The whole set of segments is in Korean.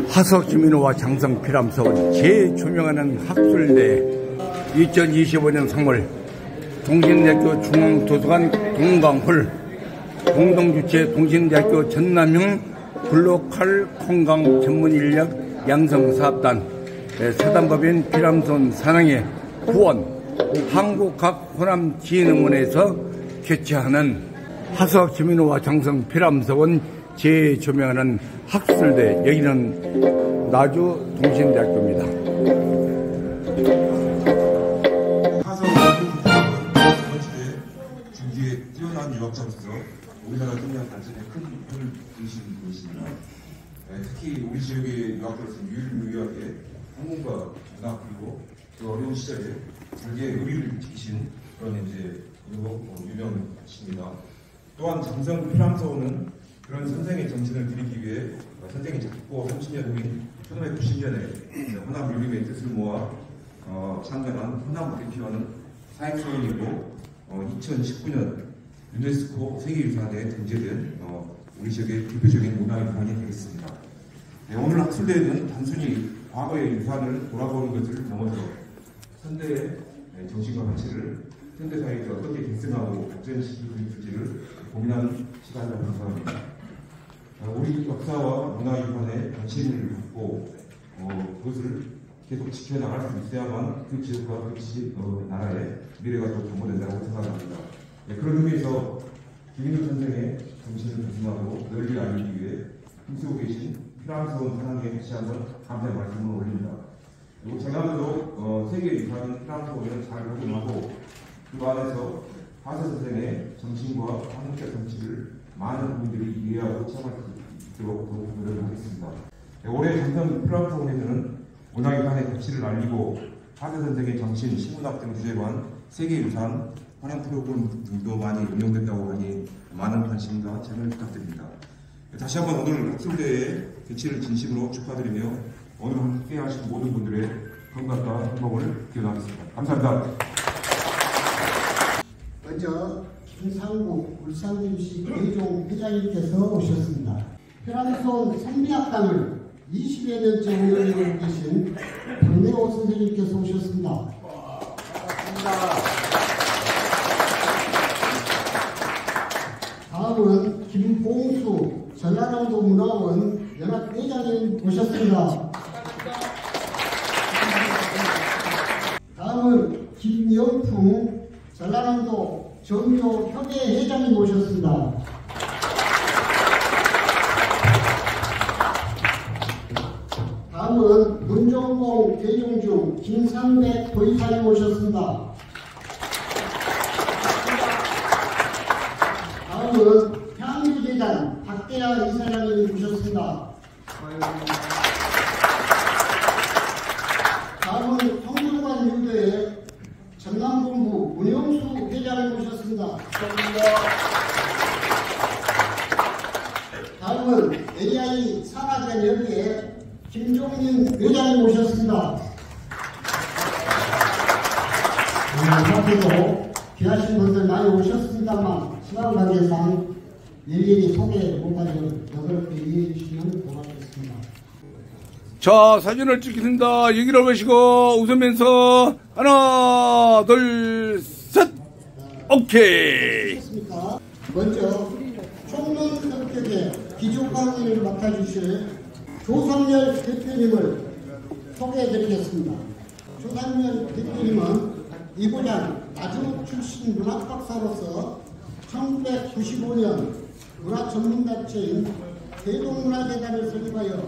하석 김인호와 장성 피람서원 재조명하는 학술대 2025년 3월 동신대학교 중앙도서관 동강홀 공동주최 동신대학교 전남형 글로컬 건강 전문인력 양성사업단 사단법인 피람서원 사랑의 구원 한국학호남진흥원에서 개최하는 하석 김인호와 장성 피람서원 재조명하는 학술대, 여기는 나주 동신대학교입니다. 하석 김인호와 중기에 뛰어난 유학자로서 우리나라 동양 발전에 큰 힘을 주신 분이십니다. 특히 우리 지역의 유학자로서 유일무이하게 한국과 문화 그리고 그 어려운 시절에 별개의 의리를 지키신 그런 유명하십니다. 또한 장성 피람서원은 그런 선생의 정신을 드리기 위해 선생이 작고 30년 후인 1990년에 호남유림의 뜻을 모아 창간한 호남을 대표하는 사회초원이고 2019년 유네스코 세계유산에 등재된 우리 지역의 대표적인 문화유산이 되겠습니다. 오늘 학술대회는 단순히 과거의 유산을 돌아보는 것을 넘어서 현대의 정신과 가치를 현대사회에서 어떻게 계승하고 발전시킬 수 있을지를 고민하는 시간이라고 생각합니다. 우리 역사와 문화유산에 관심을 갖고 그것을 계속 지켜나갈 수 있어야만 그 지역과 그 나라의 미래가 또 담보된다고 생각합니다. 그런 의미에서 김인호 선생의 정신을 계승하고 널리 알리기 위해 힘쓰고 계신 피람서원 사랑에 다시 한번 감사의 말씀을 올립니다. 그리고 제가도 세계유산 피람서원을 잘 활용하고 그 안에서 하석 선생의 정신과 한국적 정치를 많은 분들이 이해하고 체험할 수 있도록 더욱 노력하겠습니다. 올해 장성 피람서원에서는 문화유산의 가치를 알리고 하석 선생의 정신, 시문학 등 주제로 한 세계유산 환영 프로그램 등도 많이 운영된다고 하니 많은 관심과 참여 부탁드립니다. 다시 한번 오늘 학술대회 개최를 진심으로 축하드리며 오늘 함께 하신 모든 분들의 건강과 행복을 기원하겠습니다. 감사합니다. 먼저 김상국 울산김씨 대종 회장님께서 오셨습니다. 피람서원 선비학당을 20여 년째 운영하고 계신 박내호 선생님께서 오셨습니다. 반갑습니다. 다음은 김봉수 전라남도 문화원 연합회장님 오셨습니다. 다음은 김영풍 전라남도 정교협회 회장님 오셨습니다. 다음은 문종공 대종중 김상백 도의사님 오셨습니다. 다음은 향유재단 박대하 이사장님이 오셨습니다. 다음은 성균관 유대의 전남본부 문영수 회장을 모셨습니다. 다음은 AI 산하전협회 김종민 회장을 모셨습니다. 앞에도 귀하신 분들 많이 오셨습니다만 시간 관계상 일일이 소개 못하는 여덟 개 이해해 주시면 고맙겠습니다. 자, 사진을 찍겠습니다. 여기를 보시고 웃으면서 하나, 둘, 셋. 오케이. 먼저 총론 성격의 기조 강의를 맡아주실 조상열 대표님을 소개해드리겠습니다. 조상열 대표님은 이고장 나주 출신 문학박사로서 1995년 문화전문단체인 대동문화재단을 설립하여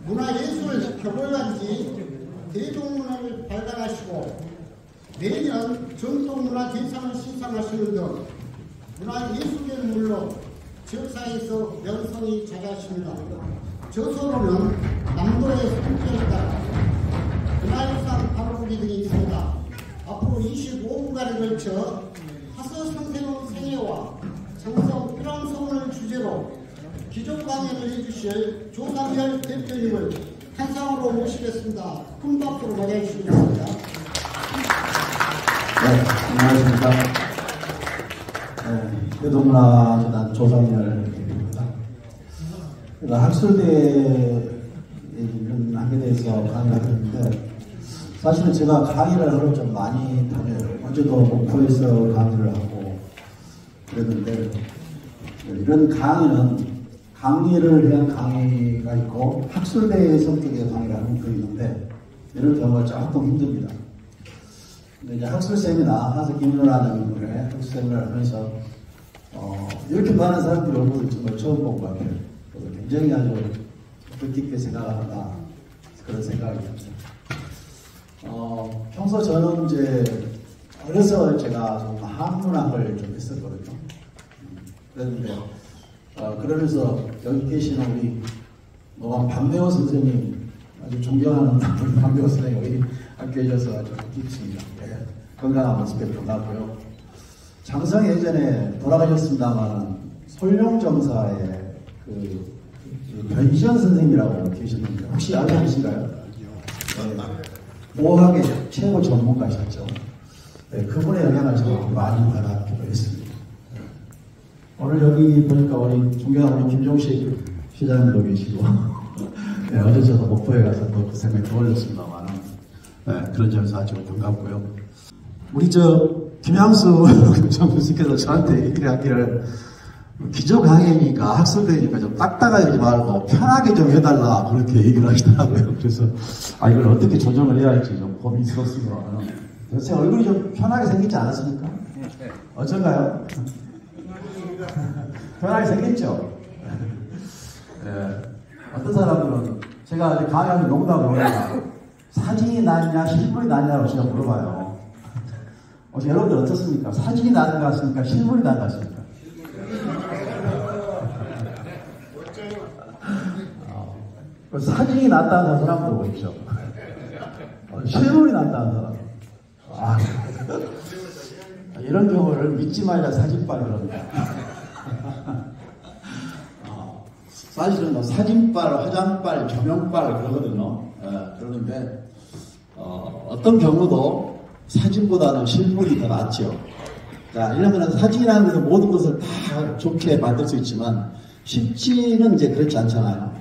문화예술 격월단지 대동문화를 발간하시고 매년 전통문화 대상을 시상하시는 등 문화예술계는 물론 지역사회에서 명성이 자자하십니다. 저서로는 남도의 성격이다 문화유산 바로보기 등이 있습니다. 앞으로 25분간에 걸쳐 하석 선생의 생애와 장성 피람서원을 주제로 기조 강연을 해주실 조상열 대표님을 한상으로 모시겠습니다. 큰 박수로 맞이해 주시기 바랍니다. 네, 안녕하십니까. 대동문화재단 조상렬입니다. 학술대에 하게 돼서 강의를 했는데, 사실은 제가 강의를 하러 좀 많이 다녀요. 어제도 목포에서 강의를 하고 그랬는데, 이런 강의는 강의를 위한 강의가 있고 학술대의 성격의 강의가 하는 게 있는데, 이런 경우가 조금 힘듭니다. 근데 이제 학술 세미나, 하서 김윤호라는 인물의 학술 세미나를 하면서 이렇게 많은 사람들이 얼굴을 정말 처음 본 것 같아요. 그래서 굉장히 아주 뜻깊게 생각한다, 그런 생각이 듭니다. 평소 저는 이제 어려서 제가 좀 한문학을 좀 했었거든요. 그랬는데 그러면서 여기 계시는 우리 박명호 선생님, 아주 존경하는 박명호 선생님 여기 함께 해줘서 아주 기쁘습니다. 네. 건강한 모습에 반갑고요. 장성이 예전에 돌아가셨습니다만 솔룡정사의 그 변시현 선생님이라고 계셨는데 혹시 알고 계신가요? 네. 모학의 최고 전문가셨죠. 네, 그분의 영향을 제가 많이 받았기도 했습니다. 오늘 여기 보니까 우리 존경하는 김종식 시장님도 계시고, 네, 어제 저도 목포에 가서 또 그 생각이 떠올렸습니다만, 네, 그런 점에서 아주 반갑고요. 우리 김양수 정부님께서 저한테 얘기를 하기를, 기조 강의니까 학술대니까 좀 딱딱하지 말고 편하게 좀 해달라, 그렇게 얘기를 하시더라고요. 그래서 이걸 어떻게 조정을 해야 할지 좀 고민스럽습니다. 제 얼굴이 좀 편하게 생기지 않았습니까? 어쩐가요? 편하게 생겼죠? 네. 어떤 사람들은 제가 이제 강의하면 농담을 하니까 사진이 낫냐 실물이 낫냐고 제가 물어봐요. 여러분들 어떻습니까? 사진이 나은 것 같습니까? 실물이 나은 것 같습니까? 사진이 낫다는 사람도 있죠. 실물이 낫다는 사람. 이런 경우를 믿지 말자 사진빨 그럽니다. 사실은 사진빨, 화장빨, 조명빨 그러거든요. 그러는데 어떤 경우도 사진보다는 실물이 더 낫죠. 자, 이러면 사진이라는 것은 모든 것을 다 좋게 만들 수 있지만 실제는 이제 그렇지 않잖아요.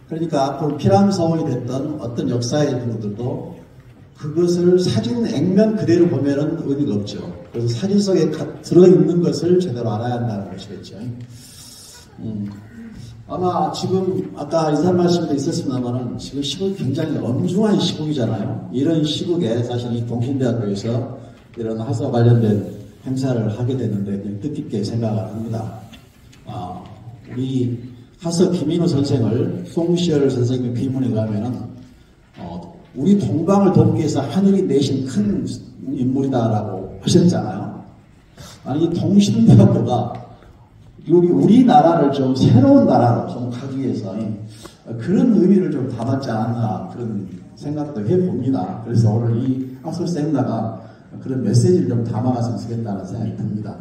그러니까 앞으로 피람서원이 됐던 어떤 역사의 분들도 그것을 사진 액면 그대로 보면은 의미가 없죠. 그래서 사진 속에 들어있는 것을 제대로 알아야 한다는 것이겠죠. 아마 지금 아까 인사 말씀도 있었습니다만은 지금 시국이 굉장히 엄중한 시국이잖아요. 이런 시국에 사실 이 동신대학교에서 이런 하서 관련된 행사를 하게 됐는데 뜻깊게 생각을 합니다. 우리 하서 김인호 선생을 송시열 선생님 비문에 가면은 우리 동방을 돕기 위해서 하늘이 내신 큰 인물이다라고 하셨잖아요. 이 동신대학교가 우리나라를 좀 새로운 나라로 좀 가기 위해서 그런 의미를 좀 담았지 않았나 그런 생각도 해봅니다. 그래서 오늘 이 학술 세미나가 그런 메시지를 좀 담아갔으면 좋겠다는 생각이 듭니다.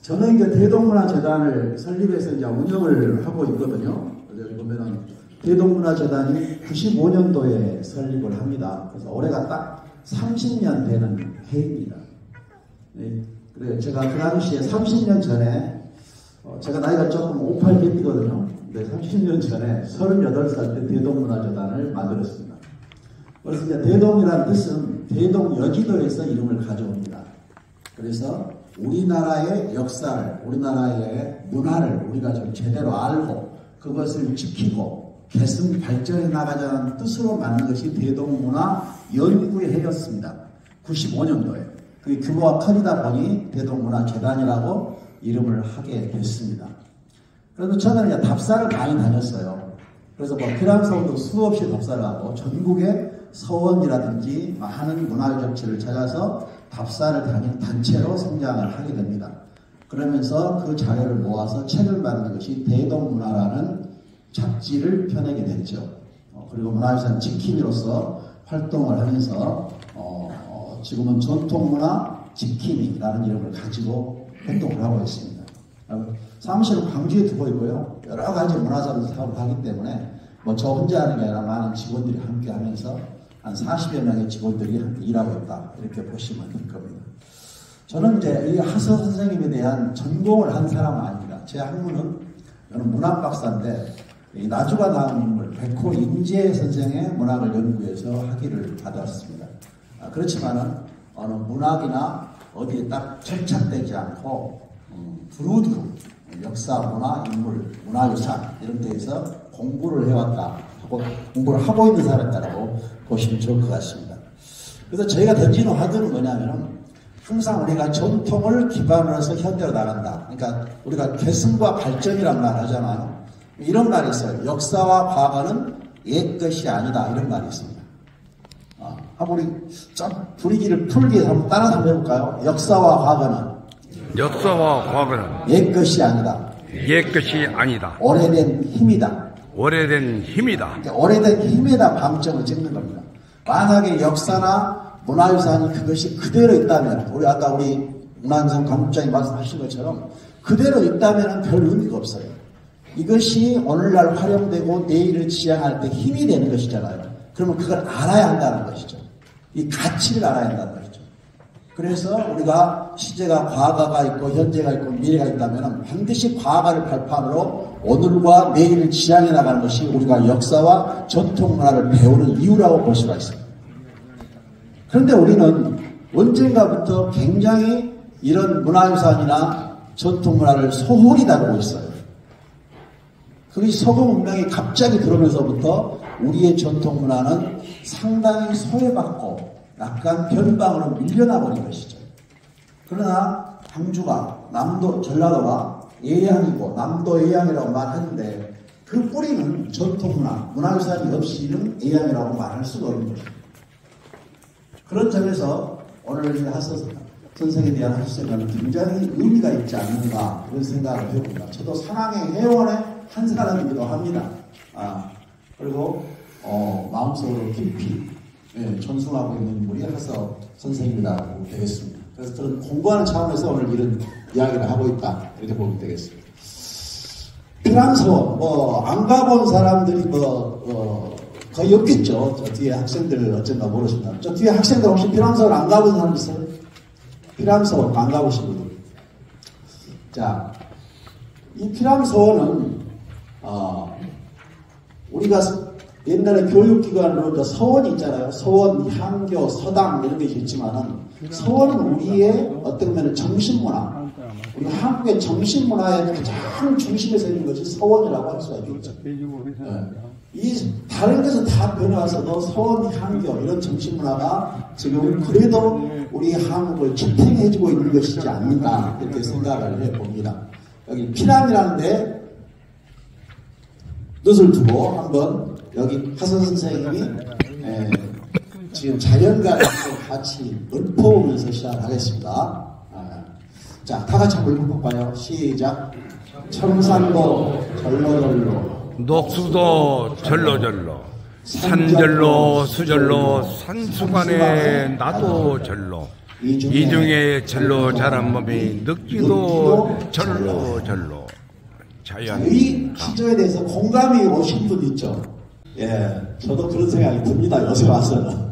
저는 이제 대동문화재단을 설립해서 이제 운영을 하고 있거든요. 여기 보면은 대동문화재단이 95년도에 설립을 합니다. 그래서 올해가 딱 30년 되는 해입니다. 네. 그래요. 제가 그 당시에 30년 전에, 제가 나이가 조금 58개이거든요. 근데 30년 전에 38살 때 대동문화재단을 만들었습니다. 그래서 이제 대동이라는 뜻은 대동 여지도에서 이름을 가져옵니다. 그래서 우리나라의 역사를, 우리나라의 문화를 우리가 좀 제대로 알고 그것을 지키고 계승 발전해 나가자는 뜻으로 만든 것이 대동문화연구회였습니다. 95년도에. 그 규모가 커지다 보니 대동문화재단이라고 이름을 하게 됐습니다. 그래서 저는 이제 답사를 많이 다녔어요. 그래서 피람서원도 수없이 답사를 하고 전국의 서원이라든지 많은 문화의 정치를 찾아서 답사를 다닌 단체로 성장을 하게 됩니다. 그러면서 그 자료를 모아서 책을 만든 것이 대동문화라는 잡지를 펴내게 됐죠. 그리고 문화유산 지킴이로서 활동을 하면서 지금은 전통문화 지킴이라는 이름을 가지고 활동을 하고 있습니다. 사무실은 광주에 두고 있고요. 여러 가지 문화사업 사업을 하기 때문에 저 혼자 하는 게 아니라 많은 직원들이 함께 하면서 한 40여 명의 직원들이 함께 일하고 있다. 이렇게 보시면 될 겁니다. 저는 이제 이 하서 선생님에 대한 전공을 한 사람은 아닙니다. 제 학문은 저는 문학 박사인데 이 나주가 나온 인물 백호 임재 선생의 문학을 연구해서 학위를 받았습니다. 그렇지만은 어느 문학이나 어디에 딱 절착되지 않고 두루두루 역사, 문화, 인물, 문화유산 이런 데에서 공부를 해왔다 하고 공부를 하고 있는 사람이라고 보시면 좋을 것 같습니다. 그래서 저희가 던지는 화두는 뭐냐면은 항상 우리가 전통을 기반으로 해서 현대로 나간다. 그러니까 우리가 계승과 발전이란 말 하잖아요. 이런 말이 있어요. 역사와 과거는 옛 것이 아니다. 이런 말이 있습니다. 한번 우리 좀 분위기를 풀기 위해서 한번 따라서 한번 해볼까요? 역사와 과거는 옛 것이 아니다. 오래된 힘이다. 그러니까 오래된 힘에다 방점을 찍는 겁니다. 만약에 역사나 문화유산이 그것이 그대로 있다면, 우리 문화유산 강국장이 말씀하신 것처럼 그대로 있다면 별 의미가 없어요. 이것이 오늘날 활용되고 내일을 지향할 때 힘이 되는 것이잖아요. 그러면 그걸 알아야 한다는 것이죠. 이 가치를 알아야 한다는 것이죠. 그래서 우리가 시제가 과거가 있고 현재가 있고 미래가 있다면 반드시 과거를 발판으로 오늘과 내일을 지향해 나가는 것이 우리가 역사와 전통 문화를 배우는 이유라고 볼 수가 있습니다. 그런데 우리는 언젠가부터 굉장히 이런 문화유산이나 전통 문화를 소홀히 다루고 있어요. 그것이 서구 문명이 갑자기 들어오면서부터 우리의 전통 문화는 상당히 소외받고 약간 변방으로 밀려나버린 것이죠. 그러나 광주가 남도 전라도가 예양이고 남도 예양이라고 말하는데 그 뿌리는 전통 문화유산이 없이는 예양이라고 말할 수가 없는 것입니다. 그런 점에서 오늘 하서 선생에 대한 학생은 굉장히 의미가 있지 않는가 그런 생각을 해봅니다. 저도 상항의 회원의 한 사람이기도 합니다. 그리고 마음속으로 깊이 존중하고 있는 인물이 하서 선생님이라고 되겠습니다. 그래서 저는 공부하는 차원에서 오늘 이런 이야기를 하고 있다 이렇게 보면 되겠습니다. 피랑서 안 가본 사람들이 거의 없겠죠. 저 뒤에 학생들 어쩐가 모르십니다. 저 뒤에 학생들 혹시 피랑서를 안 가본 사람 있어요? 피랑서 안 가보신 분들. 자, 이 피랑서는 우리가 옛날에 교육기관으로 서원이 있잖아요. 서원, 향교, 서당 이런 게 있지만은 서원은 우리의 어떤 면은 정신문화, 우리 한국의 정신문화의 가장 중심에 서 있는 것이 서원이라고 할 수가 있겠죠. 이 다른 데서 다 변해와서도 서원, 향교 이런 정신문화가 지금 그래도 우리 한국을 지탱해주고 있는 것이지 않는가 이렇게 생각을 해봅니다. 여기 피남이라는데 뜻을 두고 한번 여기 하서 선생님이 지금 자연과 같이 읊어오면서 시작하겠습니다. 자, 다 같이 한번 읊어볼까요? 시작. 청산도 절로절로 녹수도 절로절로 산절로 수절로 산수간에 나도 절로 이중에 절로 자란 몸이 늙기도 절로절로 자연. 이 시조에 대해서 공감이 오신 분 있죠? 예, 저도 그런 생각이 듭니다. 요새 와서는.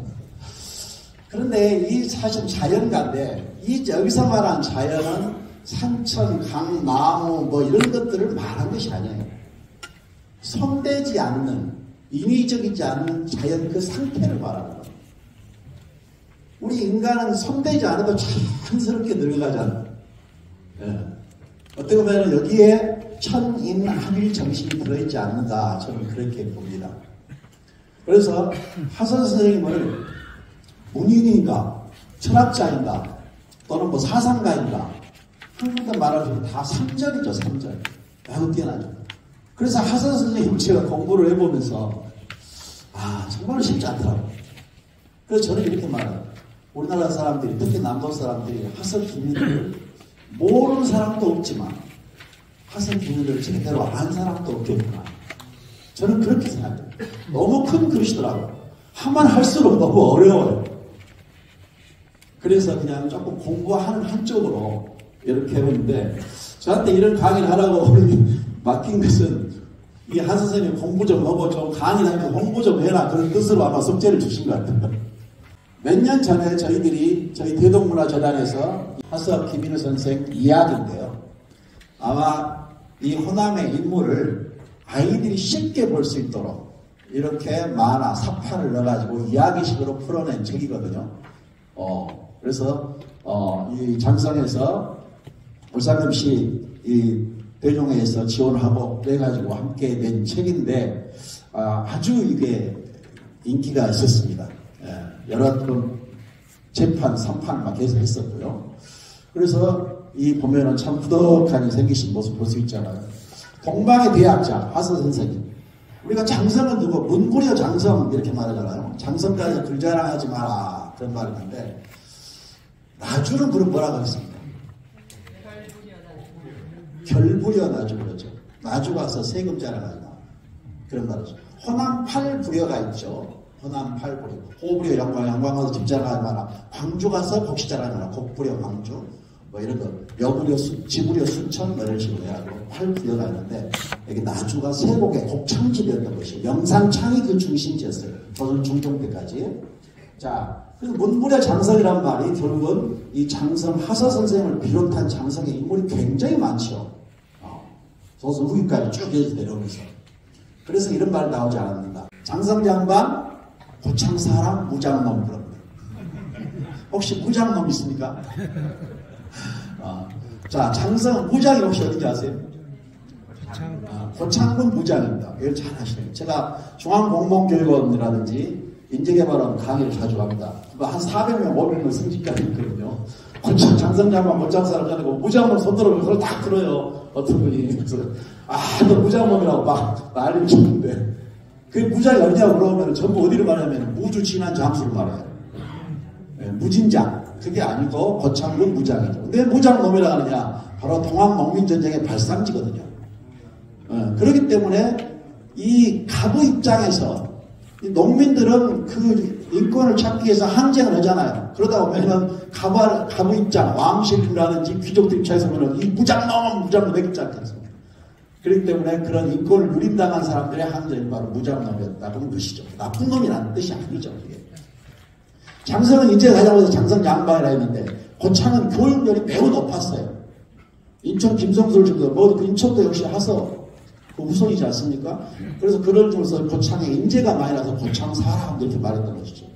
그런데 이 사실 자연가인데 이 여기서 말한 자연은 산천, 강, 나무 이런 것들을 말한 것이 아니에요. 손대지 않는, 인위적이지 않는 자연 그 상태를 말하는 거예요. 우리 인간은 손대지 않아도 자연스럽게 늙어가잖아요. 예. 어떻게 보면 여기에 천인한일 정신이 들어있지 않는가 저는 그렇게 봅니다. 그래서 하서 선생님을 문인인가 철학자인가 또는 사상가인가 한국에 말하자면 다 3절이죠. 3절. 매우 뛰어나죠. 그래서 하서 선생님 제가 공부를 해보면서 정말 쉽지 않더라고요. 그래서 저는 이렇게 말해요. 우리나라 사람들이 특히 남도 사람들이 하서 기민을 모르는 사람도 없지만 하서 기민을 제대로 안 사람도 없겠구나. 저는 그렇게 생각해요. 너무 큰 글이시더라고요. 하면 할수록 너무 어려워요. 그래서 그냥 조금 공부하는 한쪽으로 이렇게 했는데 저한테 이런 강의를 하라고 맡긴 것은 이 한 선생님 공부 좀 하고 좀 강의를 하면서 공부 좀 해라 그런 뜻으로 아마 숙제를 주신 것 같아요. 몇 년 전에 저희 대동문화재단에서 하석 김인우 선생 이야기인데요. 아마 이 호남의 인물을 아이들이 쉽게 볼 수 있도록 이렇게 만화, 사파를 넣어가지고 이야기식으로 풀어낸 책이거든요. 그래서 이 장성에서 울산음시 이 대종회에서 지원하고 그래가지고 함께 낸 책인데 아주 이게 인기가 있었습니다. 여러 번 재판, 3판 막 계속 했었고요. 그래서 이 보면은 참 후덕하게 생기신 모습 볼 수 있잖아요. 동방의 대학자 하서 선생님. 우리가 장성은 누구? 문구려 장성 이렇게 말하잖아요. 장성까지 글자랑하지 마라 그런 말이 있는데 나주는 그럼 뭐라고 하겠습니까? 결부려 나주 그러죠. 나주 가서 세금 자랑하지 마. 그런 말이죠. 호남 8부려가 있죠. 호남 8부려. 호부려 영광 가서 집 자랑하지 마라. 광주 가서 곡식 자랑하지 마라. 곡부려 광주. 뭐 이런 거. 여부려 지부려 순천 뭐 이런 식으로 해가지고 8부려가 있는데 여기 나주가 세곡의 곡창집이었던 것이 영산창이 그 중심지였어요. 조선 중종 때까지. 자, 그 문무려 장성이란 말이 결국은 이 장성 하서 선생을 비롯한 장성의 인물이 굉장히 많죠. 조선 후기까지 쭉 이어서 내려오면서. 그래서 이런 말이 나오지 않았는가. 장성 양반, 고창 사람, 무장놈 그럽니다. 혹시 무장놈 있습니까? 자, 장성 무장이 혹시 어딘지 아세요? 고창군 무장입니다. 이걸 잘 아시네요. 제가 중앙공무원교육원이라든지 인재개발원 강의를 자주 합니다. 한 400명, 500명 승진까지 있거든요. 고창 장성장관 고창 사람 아니고 무장놈 손들어보면 그걸 딱 들어요. 어떤 분이. 그래서 너 무장놈이라고 막 난리를 쳤는데 그 무장이 어디냐고 물어보면 전부 어디를 말하냐면 무주 진한 장수를 말해요. 무진장. 그게 아니고 고창군 무장이죠. 왜 무장놈이라고 하느냐? 바로 동학농민전쟁의 발상지거든요. 그렇기 때문에 이 가부 입장에서 이 농민들은 그 인권을 찾기 위해서 항쟁을 하잖아요. 그러다 보면은 가부 입장, 왕실이라든지 귀족들 입장에서 보면 이 무장놈 했지 않겠습니까? 그렇기 때문에 그런 인권을 누린당한 사람들의 항쟁이 바로 무장놈이었다. 그런 뜻이죠. 나쁜 놈이라는 뜻이 아니죠. 이게. 장성은 이제 가자마자 장성 양반이라 했는데 고창은 교육열이 매우 높았어요. 인천 김성술 정도, 그 인천도 역시 하서 그 후손이지 않습니까? 그래서 그런 쪽에서 고창에 인재가 많이 나서 고창 사람 이렇게 말했던 것이죠.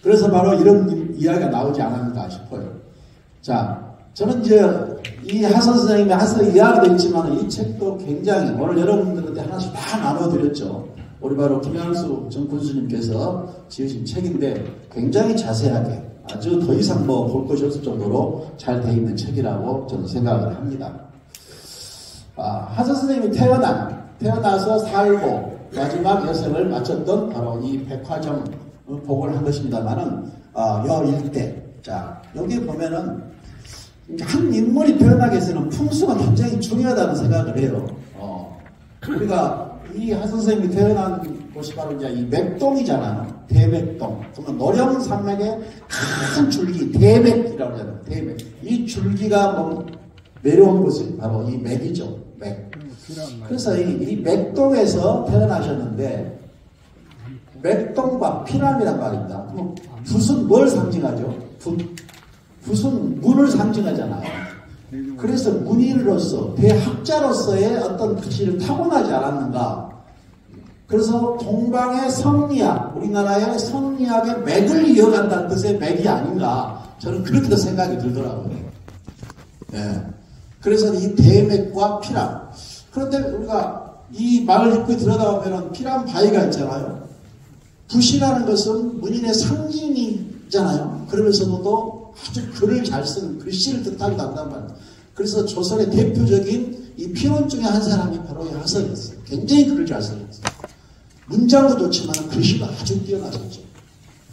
그래서 바로 이런 이야기가 나오지 않았는가 싶어요. 자, 저는 이제 이 하서 선생님의 하서 이야기도 있지만 이 책도 굉장히 오늘 여러분들한테 하나씩 다 나눠드렸죠. 우리 바로 김양수 전 군수님께서 지으신 책인데 굉장히 자세하게 아주 더 이상 뭐 볼 것이 없을 정도로 잘 되어 있는 책이라고 저는 생각을 합니다. 하서 선생님이 태어나서 살고 마지막 여생을 마쳤던 바로 이 백화점 복을 한 것입니다만은 여일대. 자, 여기 보면은 한 인물이 태어나기 위해서는 풍수가 굉장히 중요하다는 생각을 해요. 우리가 이 하서 선생님이 태어난 곳이 바로 이제 이 맥동이잖아요. 대맥동. 그러면 노령산맥의 큰 줄기, 대맥이라고 하잖아요. 대맥. 이 줄기가 내려온 곳이 바로 이 맥이죠. 맥. 그래서 이 맥동에서 태어나셨는데, 맥동과 피람이란 말입니다. 그럼 붓은 뭘 상징하죠? 붓은 문을 상징하잖아요. 그래서 문인으로서, 대학자로서의 어떤 가치를 타고나지 않았는가. 그래서 동방의 성리학, 우리나라의 성리학의 맥을 이어간다는 뜻의 맥이 아닌가. 저는 그렇게 생각이 들더라고요. 예. 그래서 이 대맥과 피람. 그런데 우리가 이 말을 읽고 들여다보면 피람 바위가 있잖아요. 붓이라는 것은 문인의 상징이잖아요. 그러면서도 또 아주 글을 잘 쓰는 글씨를 뜻하기도 한단 말이에요. 그래서 조선의 대표적인 이 피원 중에 한 사람이 바로 하서였어요. 굉장히 글을 잘 썼어요. 문장도 좋지만 글씨가 아주 뛰어나셨죠.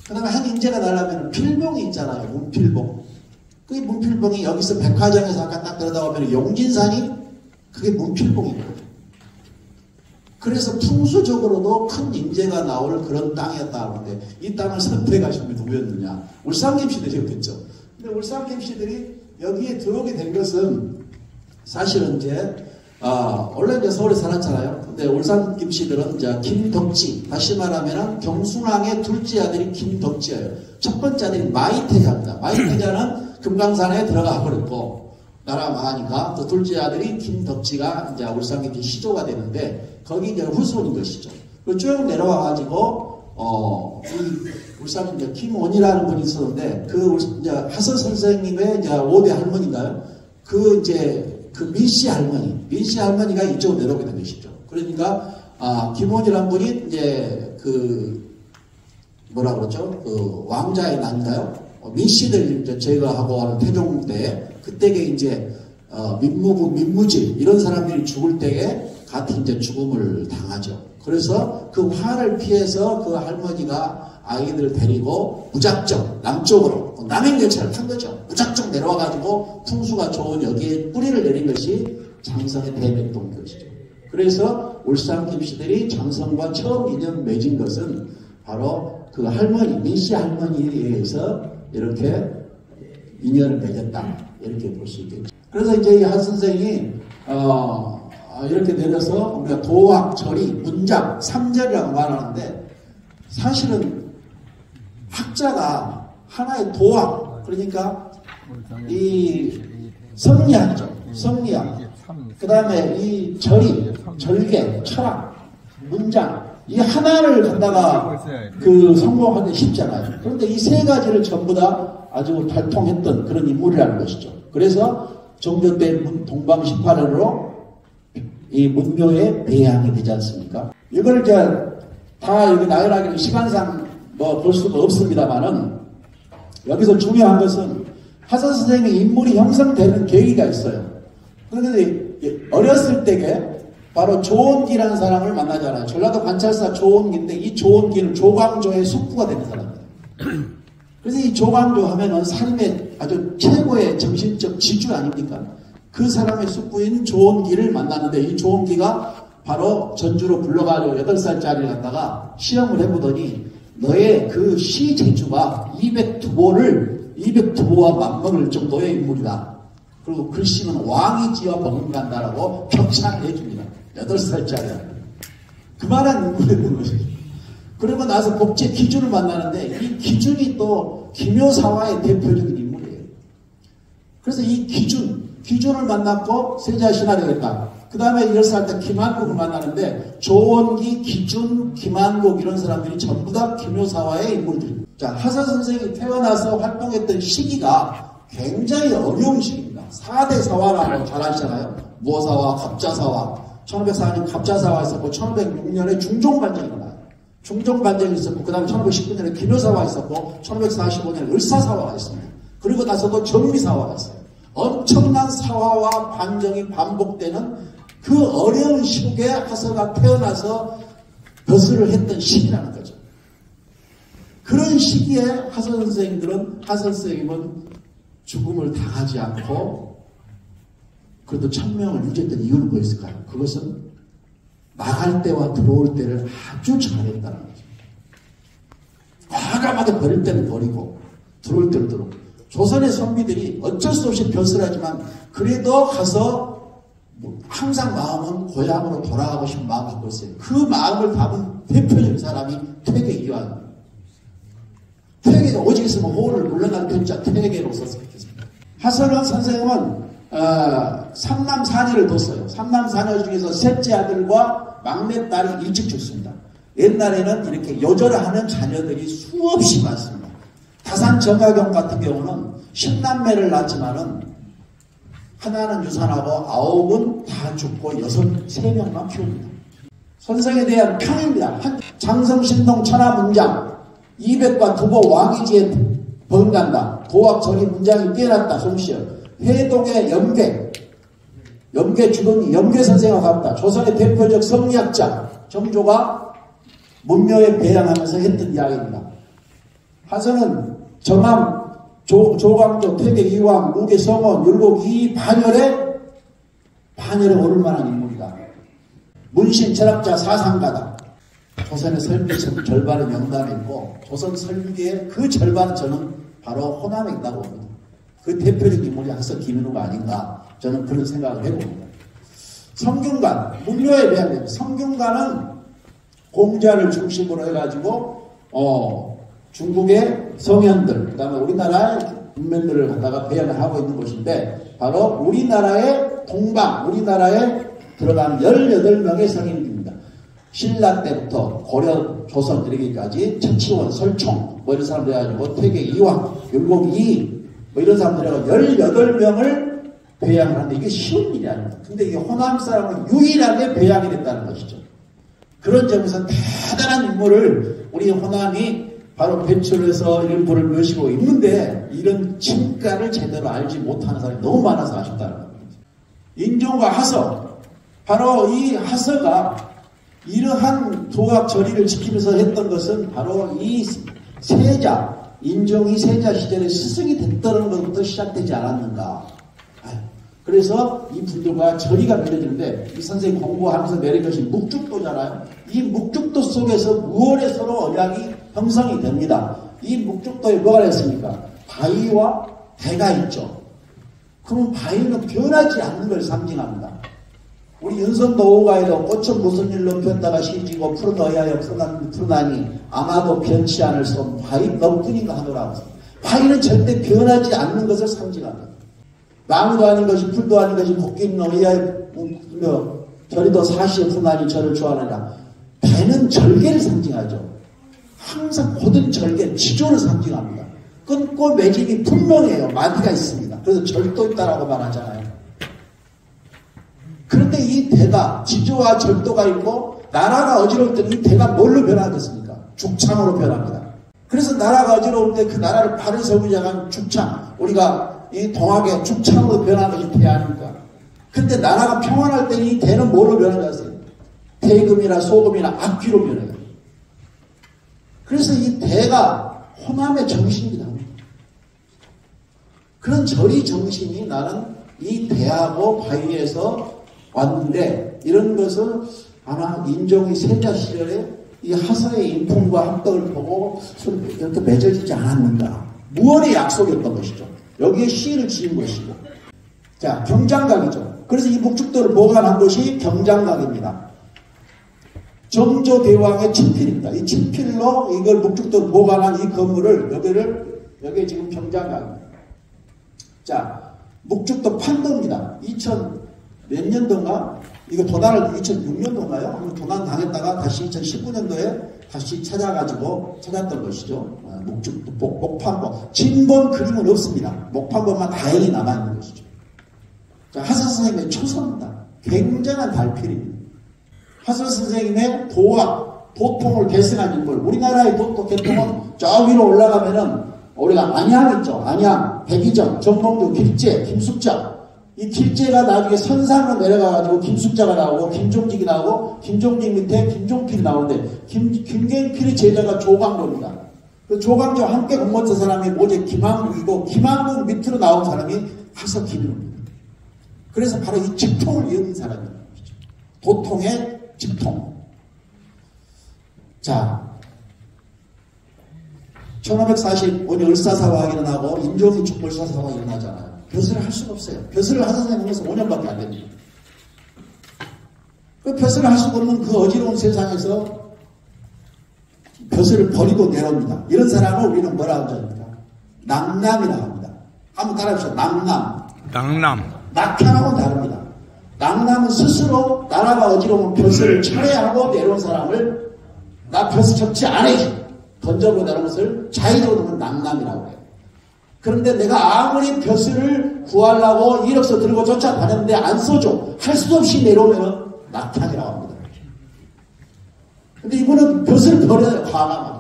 그 다음에 한 인재가 나려면 필봉이 있잖아요. 문필봉. 그 문필봉이 여기서 백화점에서 아까 딱 들여다보면 용진산이 그게 문필봉이거든요. 그래서 풍수적으로도 큰 인재가 나올 그런 땅이었다 하는데 이 땅을 선택하신 분이 누구였느냐? 울산김씨들이었겠죠. 근데 울산김씨들이 여기에 들어오게 된 것은 사실은 이제 원래 이제 서울에 살았잖아요. 근데 울산 김씨들은 이제 김덕지, 다시 말하면 경순왕의 둘째 아들이 김덕지예요. 첫 번째 아들이 마이태자입니다. 마이태자는 금강산에 들어가 버렸고, 나라 망하니까 또 둘째 아들이 김덕지가 이제 울산 김씨 시조가 되는데, 거기 이제 후손인 것이죠. 쭉 내려와가지고, 이 울산 이제 김원이라는 분이 있었는데, 이제 하서 선생님의 이제 5대 할머니인가요? 그 민씨 할머니가 이쪽으로 내려오게 된 것이죠. 그러니까, 김원이라는 분이 이제 뭐라 그러죠? 왕자의 난가요? 민씨들 이제 제거하고 하는 태종 때, 그때에 이제, 민무부, 민무질, 이런 사람들이 죽을 때에 같이 이제 죽음을 당하죠. 그래서 그 화를 피해서 그 할머니가 아이들을 데리고 무작정 남쪽으로 남행열차를 탄 거죠. 무작정 내려와가지고 풍수가 좋은 여기에 뿌리를 내린 것이 장성의 대백동인 것이죠. 그래서 울산 김씨들이 장성과 처음 인연 맺은 것은 바로 그 할머니, 민씨 할머니에 의해서 이렇게 인연을 맺었다. 이렇게 볼 수 있겠죠. 그래서 이제 이 한 선생이 이렇게 내려서 우리가 도학, 절이, 문장, 삼절이라고 말하는데, 사실은 학자가 하나의 도학, 그러니까 이 성리학이죠. 성리학. 그 다음에 이 절이, 절개, 철학, 문장, 이 하나를 갖다가 성공하기 쉽잖아요. 그런데 이 세 가지를 전부 다 아주 발통했던 그런 인물이라는 것이죠. 그래서 정조 때 동방 18호로 이 문묘에 배양이 되지 않습니까? 이걸 이제 다 여기 나열하기는 시간상 볼 수가 없습니다만은, 여기서 중요한 것은 하서 선생님의 인물이 형성되는 계기가 있어요. 그런데 어렸을 때에 바로 조원기라는 사람을 만나잖아요. 전라도 관찰사 조원기인데, 이 조원기는 조광조의 숙부가 되는 사람이에요. 그래서 이 조광조 하면은 살인의 아주 최고의 정신적 지주 아닙니까? 그 사람의 숙부인 조원기를 만났는데, 이 조원기가 바로 전주로 불러가지고 8살짜리를 갖다가 시험을 해보더니, 너의 그 시 재주가 202보와 맞먹을 정도의 인물이다. 그리고 글씨는 왕이지와 버금간다라고 평창을 해줍니다. 8살짜리야. 그만한 인물이었던 것이죠. 그러고 나서 복제 기준을 만나는데, 이 기준이 또 기묘사화의 대표적인 인물이에요. 그래서 이 기준을 만났고 세자신하 되겠다. 그 다음에 10살 때 김한국을 만나는데, 조원기, 기준, 김한국 이런 사람들이 전부 다 기묘사화의 인물들입니다. 자, 하서 선생이 태어나서 활동했던 시기가 굉장히 어려운 시기입니다. 4대 사화라고 잘 아시잖아요. 무어사화, 갑자사화. 1504년 갑자사화 있었고, 1506년에 중종반정이 일어나요. 중종반정이 있었고, 그 다음에 1519년에 기묘사화가 있었고, 1545년에 을사사화가 있습니다. 그리고 나서도 정미사화가 있어요. 엄청난 사화와 반정이 반복되는 그 어려운 시국에 하서가 태어나서 벼슬을 했던 시기라는 거죠. 그런 시기에 하서 선생님은 죽음을 당하지 않고 그래도 천명을 유지했던 이유는 뭐였을까요? 그것은 나갈 때와 들어올 때를 아주 잘했다는 거죠. 과감하게 버릴 때는 버리고 들어올 때는 들어오고. 조선의 선비들이 어쩔 수 없이 벼슬하지만 그래도 가서 항상 마음은 고향으로 돌아가고 싶은 마음을 갖고 있어요. 그 마음을 담은 대표적인 사람이 퇴계 이완입니다. 퇴계가 오직 있으면 호를 물러날 편자 퇴계로 썼습니다. 하서는 선생님은 3남 4녀를 뒀어요. 3남 4녀 중에서 셋째 아들과 막내 딸이 일찍 죽습니다. 옛날에는 이렇게 요절을 하는 자녀들이 수없이 많습니다. 다산 정가경 같은 경우는 10남매를 낳지만은 하나는 유산하고 9은 다 죽고 3명만 키웁니다. 선생에 대한 평입니다. 장성신동 천하문장 200과 두보 왕이지에 번간다. 도학절이 문장이 뛰어났다. 솜씨여. 회동의 염계 주동이 염계 선생과 같다. 조선의 대표적 성리학자 정조가 문묘에 배양하면서 했던 이야기입니다. 하서는 정암, 조광조, 퇴계 이왕, 무계 성원, 율곡 이 반열에 오를 만한 인물이다. 문신 철학자 사상가다. 조선의 설비 절반은 명단에 있고 조선 설비의 그 절반은 저는 바로 호남에 있다고 봅니다. 그 대표적인 인물이 하서 김인후가 아닌가 저는 그런 생각을 해봅니다. 성균관, 문묘에 배양됩니다. 성균관은 공자를 중심으로 해가지고 중국의 성현들, 그 다음에 우리나라의 문명들을 갖다가 배양을 하고 있는 곳인데, 바로 우리나라의 동방, 우리나라에 들어간 18명의 성인입니다. 신라 때부터 고려, 조선 이르기까지 천치원, 설총 뭐 이런 사람들 해가지고 태계 이황, 율곡 이 뭐 이런 사람들하고 18명을 배양을 하는데 이게 쉬운 일이 아닙니다. 근데 이게 호남 사람은 유일하게 배양이 됐다는 것이죠. 그런 점에서 대단한 인물을 우리 호남이 바로 배출해서 이런 분을 모시고 있는데, 이런 진가를 제대로 알지 못하는 사람이 너무 많아서 아쉽다는 겁니다. 인종과 하서, 바로 이 하서가 이러한 도학 절의를 지키면서 했던 것은 바로 이 세자, 인종이 세자 시절에 스승이 됐다는 것부터 시작되지 않았는가. 그래서 이 분들과 절의가 맺어지는데, 이 선생님 공부하면서 내린 것이 묵죽도잖아요. 이 묵죽도 속에서 무언의 서로 언약이 형성이 됩니다. 이 묵죽도에 뭐가 있습니까? 바위와 대가 있죠. 그럼 바위는 변하지 않는 걸 상징합니다. 우리 윤선도호가에도 꽃은 무슨 일로 변다가 시지고 푸른 어야여 푸르나니 아마도 변치 않을 수 바위 너뿐인가 하더라고. 바위는 절대 변하지 않는 것을 상징합니다. 나무도 아닌 것이 풀도 아닌 것이 곱게 있는 어야여 저리도 사시에 푸르나니 저를 좋아하느냐. 배는 절개를 상징하죠. 항상 고든 절개, 지조를 상징합니다. 끊고 매짐이 분명해요. 마디가 있습니다. 그래서 절도 있다라고 말하잖아요. 그런데 이 대가, 지조와 절도가 있고, 나라가 어지러울 때는 이 대가 뭘로 변하겠습니까? 죽창으로 변합니다. 그래서 나라가 어지러울 때 그 나라를 바로 세우자간 죽창, 우리가 이 동학의 죽창으로 변하는 것이 대 아닙니까? 근데 나라가 평안할 때는 이 대는 뭐로 변하는지 아세요? 대금이나 소금이나 악귀로 변해요. 그래서 이 대가 호남의 정신입니다. 그런 절의 정신이 나는 이 대하고 바위에서 왔는데, 이런 것을 아마 인종이 세자 시절에 이 하서의 인품과 합덕을 보고 이렇게 맺어지지 않았는가. 무언의 약속이었던 것이죠. 여기에 시를 지은 것이고. 자, 경장각이죠. 그래서 이 묵죽도를 보관한 곳이 경장각입니다. 정조대왕의 친필입니다. 이 친필로 이걸 묵죽도를 보관한 이 건물을 여기에 지금 경장각입니다. 자, 묵죽도 판도입니다. 2000 몇 년도인가? 이거 도난을 2006년도인가요? 한번 도난 당했다가 다시 2019년도에 다시 찾아가지고 찾았던 것이죠. 묵죽도 목판보. 진본 그림은 없습니다. 목판보만 다행히 남아있는 것이죠. 자, 하서 선생님의 초선입니다. 굉장한 달필입니다. 하서 선생님의 도학, 도통을 계승한 인물. 우리나라의 도통, 개통은 저 위로 올라가면은 우리가 안양 있죠. 안양, 백이정, 정몽주, 길재, 김숙자. 이 길재가 나중에 선상으로 내려가가지고 김숙자가 나오고 김종직이 나오고 김종직 밑에 김종필이 나오는데 김경필의 제자가 조광조입니다. 그 조광조와 함께 공부했던 사람이 모제 김한국이고 김한국 밑으로 나온 사람이 하서 김일호입니다. 그래서 바로 이 직통을 이은 사람입니다. 도통의 직통. 자, 1545년 을사사화가 일어나고 인종이 축벌사사화가 일어나잖아요. 벼슬을 할 수가 없어요. 벼슬을 하는 선생님에서 5년밖에 안 됩니다. 그 벼슬을 할 수가 없는 그 어지러운 세상에서 벼슬을 버리고 내려옵니다. 이런 사람을 우리는 뭐라고 합니까? 낙남이라고 합니다. 한번 따라해보세요. 낙남. 낙향하고는 다릅니다. 낙남은 스스로 나라가 어지러우면 벼슬을 철회하고 내려온 사람을 나 벼슬 접지 않아야지 던져보고 내려온 것을 자의적으로 보면 낙남이라고 해요. 그런데 내가 아무리 벼슬을 구하려고 이력서 들고 쫓아다녔는데 안 써줘. 할 수도 없이 내려오면 낙향이라고 합니다. 근데 이분은 벼슬을 버려요. 과감하게.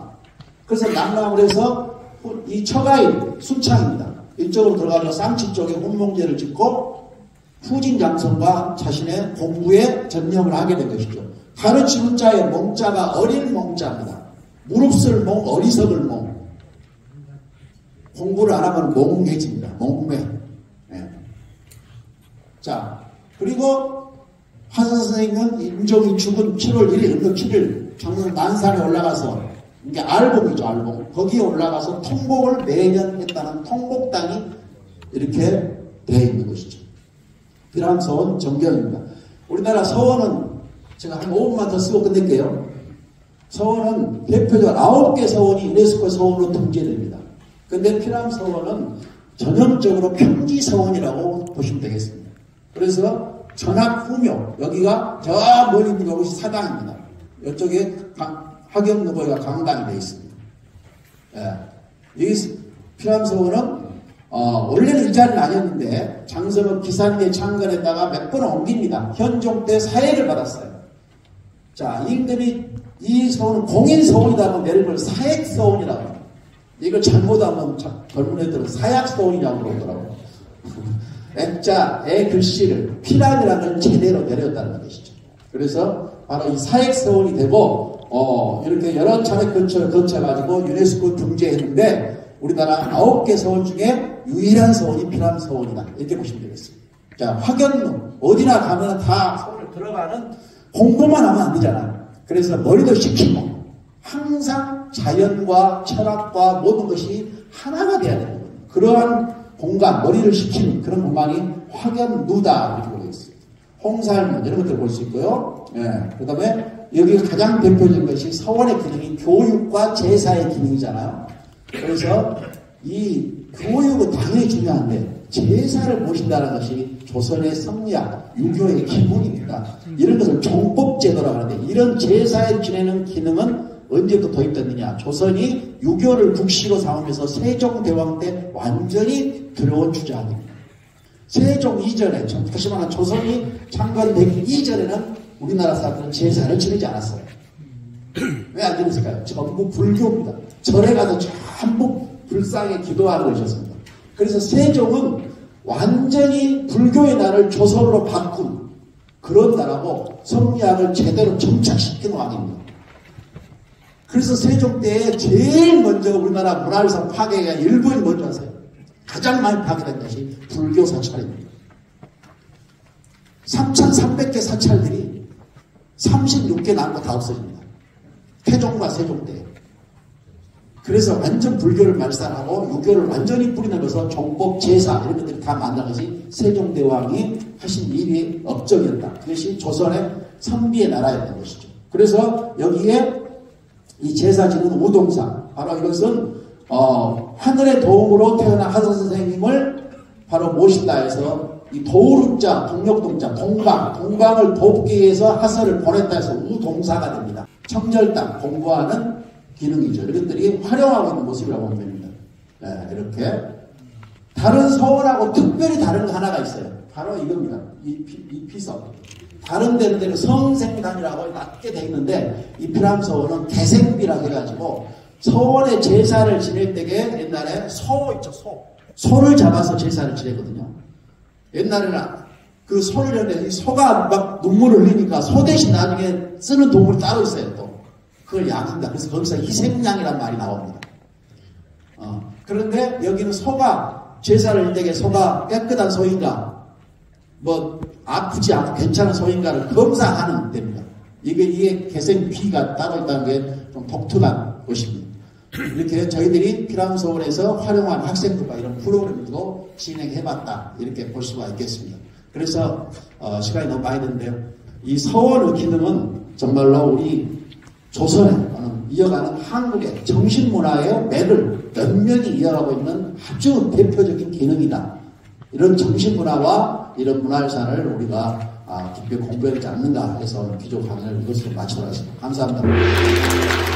그래서 낙남을 해서 이 처가인 순창입니다. 이쪽으로 들어가서 쌍치 쪽에 혼몽제를 짓고 후진장성과 자신의 공부에 전념을 하게 된 것이죠. 가르치는 자의 몽자가 어린 몽자입니다. 무릅쓸 몽, 어리석을 몽. 공부를 안 하면 몽매집니다. 몽매. 네. 자, 그리고 하서 선생님은 인종이 죽은 7월 1일, 음력 7일, 장성 난산에 올라가서, 이게 알봉이죠, 알봉. 거기에 올라가서 통곡을 매년 했다는 통곡당이 이렇게 되어 있는 것이죠. 비람서원 정경입니다. 우리나라 서원은 제가 한 5분만 더 쓰고 끝낼게요. 서원은 대표적으로 9개 서원이 유네스코 서원으로 등재됩니다. 근데 피람 서원은 전형적으로 평지 서원이라고 보시면 되겠습니다. 그래서 전학후묘, 여기가 저 멀리 있는 곳이 사당입니다. 이쪽에 하경노고가 강당이 되어 있습니다. 예. 여기 피람 서원은 원래는 이 자리는 아니었는데 장성업 기산대 창건에다가 몇 번을 옮깁니다. 현종 때 사액을 받았어요. 자, 이 서원은 공인서원이다 하면 내를 걸 사액서원이라고 합니다. 이걸 잘못하면 젊은 애들은 사약서원이라고 그러더라고요. 액자, 애 글씨를 피람이라는 걸 제대로 내렸다는 것이죠. 그래서 바로 이 사액서원이 되고 이렇게 여러 차례 거쳐가지고 유네스코 등재했는데 우리나라 9개 서원 중에 유일한 서원이 피람 서원이다. 이렇게 보시면 되겠습니다. 자, 확연로 어디나 가면 다 서원을 들어가는 공부만 하면 안 되잖아요. 그래서 머리도 식히고 항상 자연과 철학과 모든 것이 하나가 돼야 되는 거예요. 그러한 공간, 머리를 식히는 그런 공간이 확연루다 이렇게 보고 있습니다. 홍살문 이런 것들을 볼 수 있고요. 예, 그 다음에 여기 가장 대표적인 것이 서원의 기능이 교육과 제사의 기능이잖아요. 그래서 이 교육은 당연히 중요한데 제사를 모신다는 것이 조선의 성리학, 유교의 기본입니다. 이런 것을 종법제도라고 하는데 이런 제사에 지내는 기능은 언제부터 도입됐느냐. 조선이 유교를 국시로 삼으면서 세종대왕 때 완전히 들어온 주장입니다. 세종 이전에, 다시 말하면 조선이 창건되기 이전에는 우리나라 사람들은 제사를 지내지 않았어요. 왜 안 지냈을까요? 전부 불교입니다. 절에 가서 전부 불상에 기도하고 계셨습니다. 그래서 세종은 완전히 불교의 나라를 조선으로 바꾼 그런 나라고 성리학을 제대로 정착시킨 왕입니다. 그래서 세종 때에 제일 먼저 우리나라 문화유산 파괴가 일본이 먼저 하세요. 가장 많이 파괴된 것이 불교 사찰입니다. 3,300개 사찰들이 36개 남고 다 없어집니다. 태종과 세종 때. 그래서 완전 불교를 말살하고 유교를 완전히 뿌리내면서 종법, 제사 이런 것들이 다 만든 것이 세종대왕이 하신 일이 업적이었다. 그것이 조선의 선비의 나라였던 것이죠. 그래서 여기에 이 제사 지는 우동상, 바로 이것은 하늘의 도움으로 태어난 하선 선생님을 바로 모신다 해서 이 도우루자, 동력동자, 동방을 돕기 위해서 하선을 보냈다 해서 우동사가 됩니다. 청절당, 공부하는 기능이죠. 이것들이 활용하고 있는 모습이라고 보면 됩니다. 네, 이렇게. 다른 서원하고 특별히 다른 거 하나가 있어요. 바로 이겁니다. 이 피서. 다른 데는 성생단이라고 낮게 돼 있는데 이 피람 서원은 개생비라고 해가지고 서원의 제사를 지낼 때에 옛날에 소 있죠, 소를 잡아서 제사를 지내거든요. 옛날에는 그 소를 했는데 이 소가 막 눈물을 흘리니까 소 대신 나중에 쓰는 동물이 따로 있어요. 또 그걸 양인다. 그래서 거기서 희생양이라는 말이 나옵니다. 그런데 여기는 소가 제사를 할 때에 소가 깨끗한 소인가 뭐 아프지 않고 괜찮은 소인가를 검사하는 데입니다. 이게 개생비가 따로 있다는 게 좀 독특한 것입니다. 이렇게 저희들이 피람 서원에서 활용한 학생들과 이런 프로그램도 진행해봤다. 이렇게 볼 수가 있겠습니다. 그래서 시간이 너무 많이 됐는데요. 이 서원의 기능은 정말로 우리 조선에 이어가는 한국의 정신문화의 맥을 면면히 이어가고 있는 아주 대표적인 기능이다. 이런 정신문화와 이런 문화유산을 우리가 깊이 공부해야 되지 않는가 해서 기조 강의를 이것으로 마치도록 하겠습니다. 감사합니다.